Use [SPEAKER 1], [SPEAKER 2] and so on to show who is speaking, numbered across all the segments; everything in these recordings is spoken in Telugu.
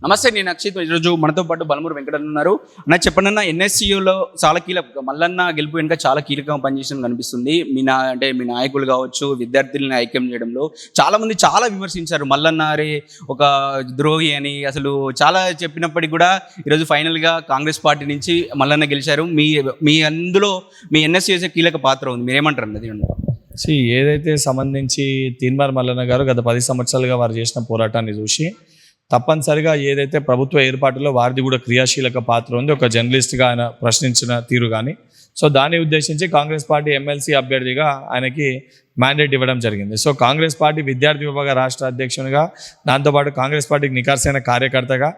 [SPEAKER 1] నమస్తే, నేను అక్షిత్. ఈరోజు మనతో పాటు బలమూరు వెంకటన్న ఉన్నారు. అన్న చెప్పండి, ఎన్ఎస్సీయూలో చాలా మల్లన్న గెలుపు వెనుక చాలా కీలకంగా పనిచేసిన కనిపిస్తుంది. మీ నాయకులు కావచ్చు, విద్యార్థులను ఐక్యం చేయడంలో చాలా మంది చాలా విమర్శించారు. మల్లన్న అరే ఒక ద్రోహి అని అసలు చాలా చెప్పినప్పటికీ కూడా ఈరోజు ఫైనల్గా కాంగ్రెస్ పార్టీ నుంచి మల్లన్న గెలిచారు. అందులో మీ ఎన్ఎస్సీయూసే కీలక పాత్ర ఉంది. మీరేమంటారు అన్నది?
[SPEAKER 2] ఏదైతే సంబంధించి తీన్మార్ మల్లన్న గారు గత 10 సంవత్సరాలుగా వారు చేసిన పోరాటాన్ని చూసి తప్పనిసరిగా ఏదైతే ప్రభుత్వ ఏర్పాటులో వారిది కూడా క్రియాశీలక పాత్ర ఉంది, ఒక జర్నలిస్ట్గా ఆయన ప్రశ్నించిన తీరు కానీ, సో దాన్ని ఉద్దేశించి కాంగ్రెస్ పార్టీ ఎమ్మెల్సీ అభ్యర్థిగా ఆయనకి మ్యాండేట్ ఇవ్వడం జరిగింది. సో కాంగ్రెస్ పార్టీ విద్యార్థి విభాగ రాష్ట్ర అధ్యక్షునిగా, దాంతోపాటు కాంగ్రెస్ పార్టీకి నికార్సైన కార్యకర్తగా,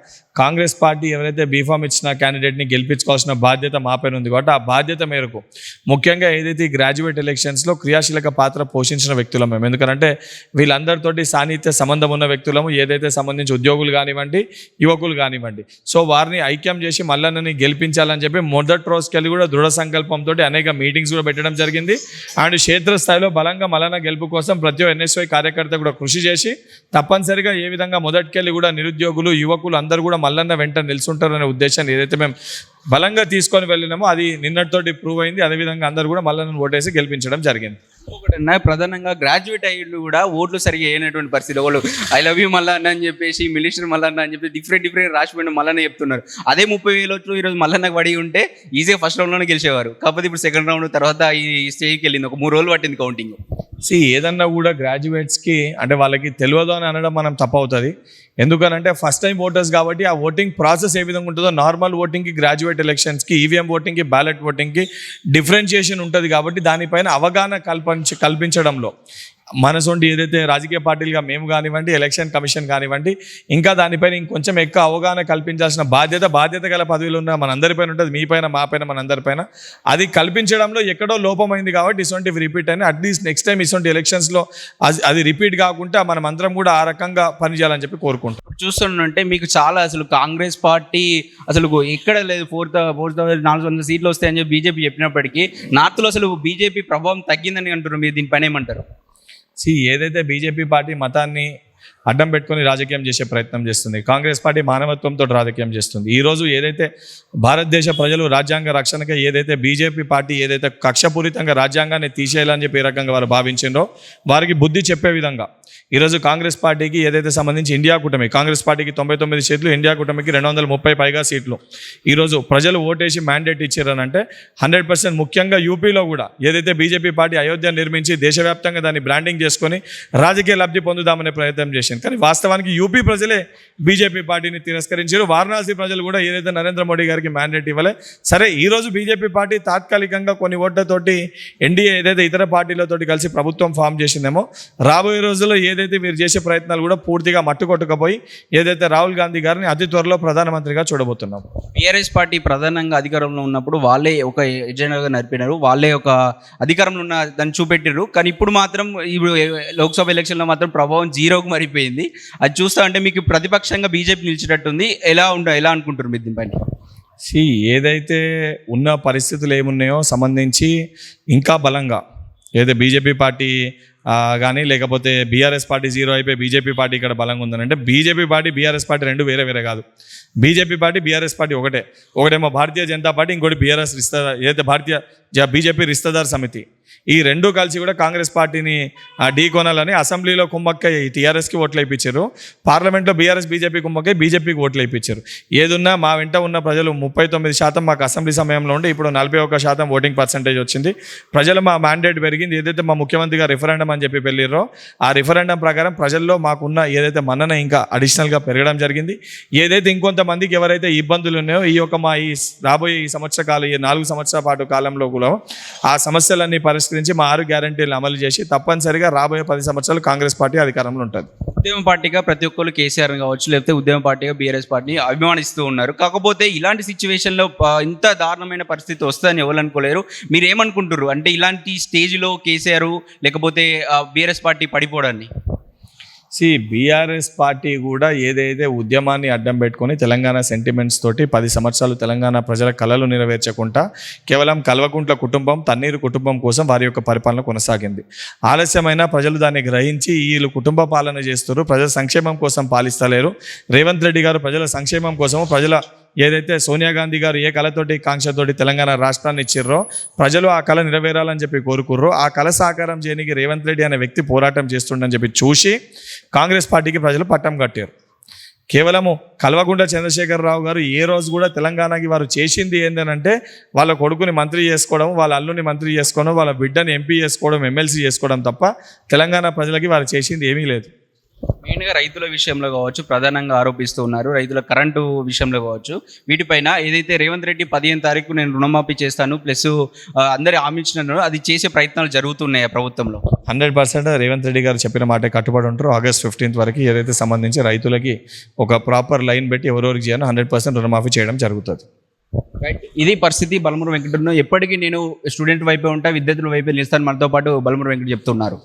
[SPEAKER 2] కాంగ్రెస్ పార్టీ ఎవరైతే బీఫామ్ ఇచ్చిన క్యాండిడేట్ని గెలిపించుకోవాల్సిన బాధ్యత మాపైన ఉంది కాబట్టి ఆ బాధ్యత మేరకు ముఖ్యంగా ఏదైతే గ్రాడ్యుయేట్ ఎలక్షన్స్లో క్రియాశీలక పాత్ర పోషించిన వ్యక్తులం మేము. ఎందుకంటే వీళ్ళందరితోటి సాన్నిహిత్య సంబంధం ఉన్న వ్యక్తులము, ఏదైతే సంబంధించి ఉద్యోగులు కానివ్వండి, యువకులు కానివ్వండి. సో వారిని ఐక్యం చేసి మల్లన్నని గెలిపించాలని చెప్పి మొదటి రోజుకెళ్ళి కూడా దృఢ సంకల్పంతో అనేక మీటింగ్స్ కూడా పెట్టడం జరిగింది. అండ్ క్షేత్రస్థాయిలో బలంగా మల్లన్న గెలుపు కోసం ప్రతి ఎన్ఎస్వై కార్యకర్త కూడా కృషి చేసి తప్పనిసరిగా ఏ విధంగా మొదటికెళ్ళి కూడా నిరుద్యోగులు, యువకులు అందరూ కూడా మల్లన్న వెంట నిలుచుంటారనే ఉద్దేశాన్ని ఏదైతే మేము బలంగా తీసుకొని వెళ్ళినామో అది నిన్నటితోటి ప్రూవ్ అయింది. అదేవిధంగా అందరూ కూడా మల్లన్నను ఓటేసి గెలిపించడం జరిగింది.
[SPEAKER 1] ఒకటన్నా ప్రధానంగా గ్రాడ్యుయేట్ అయ్యిండు కూడా ఓట్లు సరిగా వేయనటువంటి పరిస్థితి. వాళ్ళు ఐ లవ్ యూ మల్లన్న అని చెప్పేసి, మిలిషియర్ మల్లన్న అని చెప్పి డిఫరెంట్ రాసిపోయిన మల్లన్న చెప్తున్నారు. అదే 30,000 ఓట్లు ఈరోజు మల్లన్నకు పడి ఉంటే ఈజీగా ఫస్ట్ రౌండ్లోనే గెలిచేవారు. కాకపోతే ఇప్పుడు సెకండ్ రౌండ్ తర్వాత ఈ స్టేజ్కి వెళ్ళింది. ఒక 3 రోజులు పట్టింది కౌంటింగ్.
[SPEAKER 2] ఏదన్నా కూడా గ్రాడ్యుయేట్స్కి అంటే వాళ్ళకి తెలియదు అని అనడం మనం తప్పవుతుంది. ఎందుకనంటే ఫస్ట్ టైం ఓటర్స్ కాబట్టి ఆ ఓటింగ్ ప్రాసెస్ ఏ విధంగా ఉంటుందో నార్మల్ ఓటింగ్కి, గ్రాడ్యుయేట్ ఎలక్షన్స్కి, ఈవీఎం ఓటింగ్కి, బ్యాలెట్ ఓటింగ్కి డిఫరెన్షియేషన్ ఉంటుంది కాబట్టి దానిపైన అవగాహన కల్పించడంలో మనసొంటి ఏదైతే రాజకీయ పార్టీలుగా మేము కానివ్వండి, ఎలక్షన్ కమిషన్ కానివ్వండి, ఇంకా దానిపైన ఇంకొంచెం ఎక్కువ అవగాహన కల్పించాల్సిన బాధ్యత గల పదవిలో ఉన్న మనందరిపైన ఉంటుంది. మీ పైన, మా పైన, మనందరిపైన. అది కల్పించడంలో ఎక్కడో లోపమైంది కాబట్టి ఇటువంటి రిపీట్ అయినా అట్లీస్ట్ నెక్స్ట్ టైం ఇటువంటి ఎలక్షన్స్లో అది రిపీట్ కాకుండా మనం అందరం కూడా ఆ రకంగా పనిచేయాలని చెప్పి కోరుకుంటాం.
[SPEAKER 1] చూస్తుంటే మీకు చాలా అసలు కాంగ్రెస్ పార్టీ అసలు ఎక్కడ లేదు. 4,400 సీట్లు వస్తాయని చెప్పి బీజేపీ చెప్పినప్పటికీ నార్త్లో అసలు బీజేపీ ప్రభావం తగ్గిందని అంటారు. మీరు దీనిపైన ఏమంటారు?
[SPEAKER 2] ఏదైతే బీజేపీ పార్టీ మతాన్ని అడ్డం పెట్టుకొని రాజకీయం చేసే ప్రయత్నం చేస్తుంది, కాంగ్రెస్ పార్టీ మానవత్వంతో రాజకీయం చేస్తుంది. ఈరోజు ఏదైతే భారతదేశ ప్రజలు రాజ్యాంగ రక్షణగా ఏదైతే బీజేపీ పార్టీ ఏదైతే కక్షపూరితంగా రాజ్యాంగాన్ని తీసేయాలని చెప్పి ఏ రకంగా వారు భావించిందో వారికి బుద్ధి చెప్పే విధంగా ఈరోజు కాంగ్రెస్ పార్టీకి ఏదైతే సంబంధించి ఇండియా కూటమి, కాంగ్రెస్ పార్టీకి 99 సీట్లు, ఇండియా కూటమికి 230 పైగా సీట్లు ఈరోజు ప్రజలు ఓటేసి మ్యాండేట్ ఇచ్చారనంటే 100% ముఖ్యంగా యూపీలో కూడా ఏదైతే బీజేపీ పార్టీ అయోధ్య నిర్మించి దేశవ్యాప్తంగా దాన్ని బ్రాండింగ్ చేసుకొని రాజకీయ లబ్ధి పొందుదామనే ప్రయత్నం చేసింది. కానీ వాస్తవానికి యూపీ ప్రజలే బీజేపీ పార్టీని తిరస్కరించారు. వారణాసి ప్రజలు కూడా ఏదైతే నరేంద్ర మోడీ గారికి మ్యాండేట్ ఇవ్వలే. సరే, ఈరోజు బీజేపీ పార్టీ తాత్కాలికంగా కొన్ని ఓట్లతోటి ఎన్డీఏ ఏదైతే ఇతర పార్టీలతోటి కలిసి ప్రభుత్వం ఫామ్ చేసిందేమో, రాబోయే రోజుల్లో ఏదైతే వీరు చేసే ప్రయత్నాలు కూడా పూర్తిగా మట్టుకొట్టుకపోయి ఏదైతే రాహుల్ గాంధీ గారిని అతి త్వరలో ప్రధానమంత్రిగా చూడబోతున్నాం.
[SPEAKER 1] బీఆర్ఎస్ పార్టీ ప్రధానంగా అధికారంలో ఉన్నప్పుడు వాళ్ళే ఒక ఎజెండాగా నడిపినారు, వాళ్ళే ఒక అధికారంలో ఉన్న దాన్ని చూపెట్టారు. కానీ ఇప్పుడు మాత్రం ఇప్పుడు లోక్సభ ఎలక్షన్లో మాత్రం ప్రభావం 0కు మారిపోయింది. అది చూస్తా అంటే మీకు ప్రతిపక్షంగా బీజేపీ నిలిచేటట్టుంది. ఎలా అనుకుంటారు మీరు దీనిపైన?
[SPEAKER 2] ఏదైతే ఉన్న పరిస్థితులు ఏమున్నాయో సంబంధించి ఇంకా బలంగా ఏదైతే బీజేపీ పార్టీ కానీ లేకపోతే బీఆర్ఎస్ పార్టీ 0 అయిపోయి బీజేపీ పార్టీ ఇక్కడ బలంగా ఉందనంటే, బీజేపీ పార్టీ బీఆర్ఎస్ పార్టీ రెండు వేరే కాదు. బీజేపీ పార్టీ బీఆర్ఎస్ పార్టీ ఒకటేమో భారతీయ జనతా పార్టీ, ఇంకోటి బీఆర్ఎస్ రిస్తదార్ ఏదైతే బీజేపీ రిస్తదార్ సమితి. ఈ రెండు కలిసి కూడా కాంగ్రెస్ పార్టీని ఢీకొనాలని అసెంబ్లీలో కుమ్మక్క టీఆర్ఎస్కి ఓట్లు వేయించారు, పార్లమెంట్లో బీఆర్ఎస్ బీజేపీ కుమ్మక్క బీజేపీకి ఓట్లు వేయించారు. ఏదున్నా మా వెంట ఉన్న ప్రజలు 39% మాకు అసెంబ్లీ సమయంలో ఉండి ఇప్పుడు 41% ఓటింగ్ పర్సెంటేజ్ వచ్చింది. ప్రజలు మా మ్యాండేట్ పెరిగింది. ఏదైతే మా ముఖ్యమంత్రి గారు రిఫరెండం అని చెప్పి వెళ్ళిర్రో ఆ రిఫరెండం ప్రకారం ప్రజల్లో మాకున్న ఏదైతే మన్నన ఇంకా అడిషనల్గా పెరగడం జరిగింది. ఏదైతే ఇంకొంతమందికి ఎవరైతే ఇబ్బందులు ఉన్నాయో ఈ రాబోయే ఈ సంవత్సర కాలం, ఈ 4 సంవత్సరాల పాటు కాలంలో కూడా ఆ సమస్యలన్నీ పరిష్కరించి మా 6 గ్యారంటీలు అమలు చేసి తప్పనిసరిగా రాబోయే 10 సంవత్సరాలు కాంగ్రెస్ పార్టీ అధికారంలో ఉంటుంది.
[SPEAKER 1] ఉద్యమ పార్టీగా ప్రతి ఒక్కరు కేసీఆర్ కావచ్చు, లేకపోతే ఉద్యమ పార్టీగా బీఆర్ఎస్ పార్టీని అభిమానిస్తూ ఉన్నారు. కాకపోతే ఇలాంటి సిచ్యువేషన్లో ఇంత దారుణమైన పరిస్థితి వస్తుందని ఎవరు అనుకోలేరు. మీరు ఏమనుకుంటారు అంటే ఇలాంటి స్టేజ్లో కేసీఆర్ లేకపోతే బీఆర్ఎస్ పార్టీ పడిపోవడాన్ని?
[SPEAKER 2] బీఆర్ఎస్ పార్టీ కూడా ఏదైతే ఉద్యమాన్ని అడ్డం పెట్టుకొని తెలంగాణ సెంటిమెంట్స్ తోటి 10 సంవత్సరాలు తెలంగాణ ప్రజల కలలు నెరవేర్చకుండా కేవలం కల్వకుంట్ల కుటుంబం, తన్నీరు కుటుంబం కోసం వారి యొక్క పరిపాలన కొనసాగింది. ఆలస్యమైన ప్రజలు దాన్ని గ్రహించి వీళ్ళు కుటుంబ పాలన చేస్తారు, ప్రజల సంక్షేమం కోసం పాలిస్తలేరు. రేవంత్ రెడ్డి గారు ప్రజల సంక్షేమం కోసము, ప్రజల ఏదైతే సోనియా గాంధీ గారు ఏ కళతోటి కాంక్షతోటి తెలంగాణ రాష్ట్రాన్ని ఇచ్చిర్రో ప్రజలు ఆ కళ నెరవేరాలని చెప్పి కోరుకుర్రో ఆ కళ సాకారం చేయడానికి రేవంత్ రెడ్డి అనే వ్యక్తి పోరాటం చేస్తుండని చెప్పి చూసి కాంగ్రెస్ పార్టీకి ప్రజలు పట్టం కట్టారు. కేవలము కల్వకుంట్ల చంద్రశేఖరరావు గారు ఏ రోజు కూడా తెలంగాణకి వారు చేసింది ఏంటంటే వాళ్ళ కొడుకుని మంత్రి చేసుకోవడం, వాళ్ళ అల్లుని మంత్రి చేసుకోవడం, వాళ్ళ బిడ్డని ఎంపీ చేసుకోవడం, ఎమ్మెల్సీ చేసుకోవడం తప్ప తెలంగాణ ప్రజలకి వారు చేసింది ఏమీ లేదు.
[SPEAKER 1] మెయిన్గా రైతుల విషయంలో కావచ్చు ప్రధానంగా ఆరోపిస్తూ ఉన్నారు, రైతుల కరెంటు విషయంలో కావచ్చు. వీటిపైన ఏదైతే రేవంత్ రెడ్డి 15వ తారీఖు నేను రుణమాఫీ చేస్తాను ప్లస్ అందరి హామీ ఇచ్చినారో అది చేసే ప్రయత్నాలు జరుగుతున్నాయి ప్రభుత్వంలో.
[SPEAKER 2] 100% రేవంత్ రెడ్డి గారు చెప్పిన మాట కట్టుబడి ఉంటారు. ఆగస్ట్ 15th వరకు ఏదైతే సంబంధించి రైతులకి ఒక ప్రాపర్ లైన్ పెట్టి ఎవరెవరికి చేయాలో 100% రుణమాఫీ చేయడం జరుగుతుంది.
[SPEAKER 1] ఇది పరిస్థితి. బలమూరు వెంకట ఎప్పటికీ నేను స్టూడెంట్ వైపే ఉంటా, విద్యార్థుల వైపే నిలుస్తాను మనతో పాటు బలమూరు వెంకట చెప్తున్నారు.